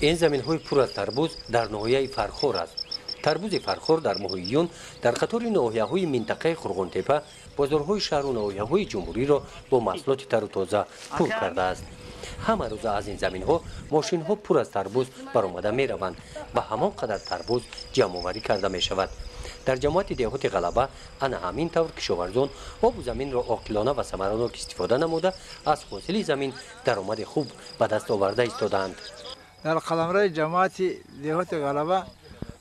این زمین‌های پر از تربوز در ناحیه فرخور است. تربوز فرخور در ماه ایون در قطار ناحیه‌های منطقه خرغنتپه بازارهای شهر و ناحیه‌های جمهوری را با محصولات تر و تازه پر کرده است. همه روز از این زمین‌ها ماشین‌ها پر از تربوز برآمده می‌روند و همان قدر تربوز جمع‌آوری کرده می‌شود. در جماعت دهات غلبه انا همین طور کشاورزان آب زمین را عاقلانه و ثمرناک استفاده نموده از حاصل زمین درآمد خوب به دست آورده ایستادند. در قلمرو جماعت دهات غلبه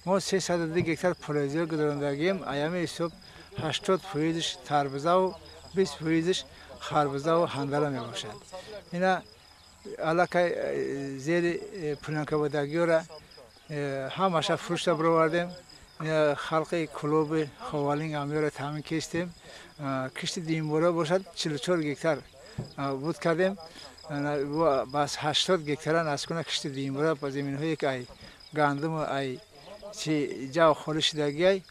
ما 302 هکتار پلوزی گذراندگیم. ایام صبح 80% تربوزه و 20% خربوزه و هندله می باشد. اینا علاقه زیر پلانکابادگی را همش فروش بردیم. خلق کلوب خوالین امیار تامین کردیم. کشت دیمبورا باشد 44 هکتار بود کردیم. بس 80 هکتار نسکونه کشت دیمبورا با زمین هایی که ای گندم و ای چی جا خورش دگی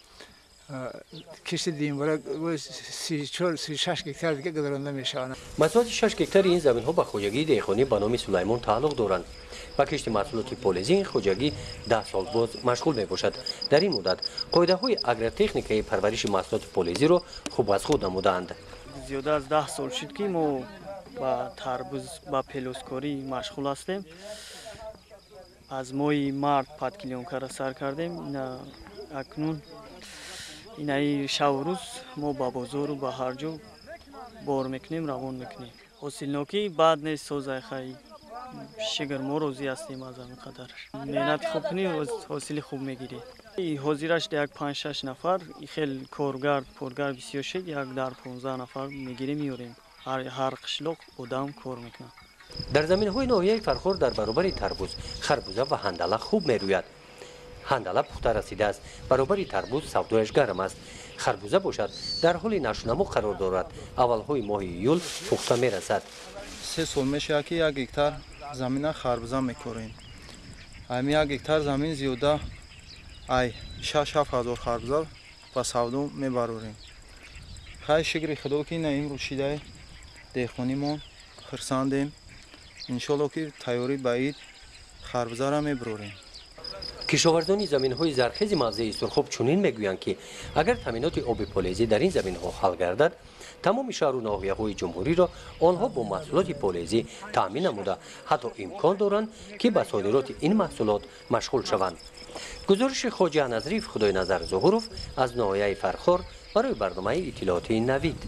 کشت دیمبورا 36 هکتار دیگه گذرانده میشوند. مساحت 6 هکتار این زمین ها به خوجگی دهقانی به نام سلیمان تعلق دارند. با کشت محصولات پوليزی خوجگی 10 سال باز مشغول می باشد. در این مدت قاعده های اگرتکنیکی پرورش محصولات پوليزی را خوب از خود نمودند. زیاده از 10 سال شد که ما با تربوز با پلوسکاری مشغول هستیم. از ماه مارت 5 کیلومتر سر کردیم. اکنون این شب روز ما با بازار و با هر جا بار میکنیم، روان میکنیم. حاصلناکی بعد نیست سوزای خیلی شگر ما روزی هستیم از همین قدر. مهنت خوب کنیم حاصل خوب میگیریم. حاضرش در یک 5-6 نفر خیلی کارگر بسیار شد، یک در 15 نفر میگیریم میوریم. هر قشلاق آدم کار میکنه. در زمین‌های ناحیه فرخور در برابر تربوز، خربوزه و هندله خوب میروید. هندله پخته رسیده است، برابر تربوز سودایش گرم است. خربوزه باشد در حال نشونمو قرار دارد. اولهای ماه ایول پخته میرسد. 3 سال میشه که 1 هکتار زمین خربوزه میکاریم. همین 1 هکتار زمین زیاده ای 6-7 هزار خربوزه با سودا میبروریم. خیلی شکر خدا که این روشیده دهقانیمون خرساندیم. انشالله که تیاری بعید خربوزه را میبروریم. کشاورزان زمین‌های زرخیز موضع سرخوب چنین میگویند که اگر تامینات آب پوليزی در این زمین‌ها حل گردد، تمام شهر و ناحیه‌های جمهوری را آنها با محصولات پوليزی تامین نموده حتی امکان دارند که به صادرات این محصولات مشغول شوند. گزارش خواجه نظریف خدای نظر ظهورов از ناحیه فرخور برای برنامه اطلاعاتی نوید.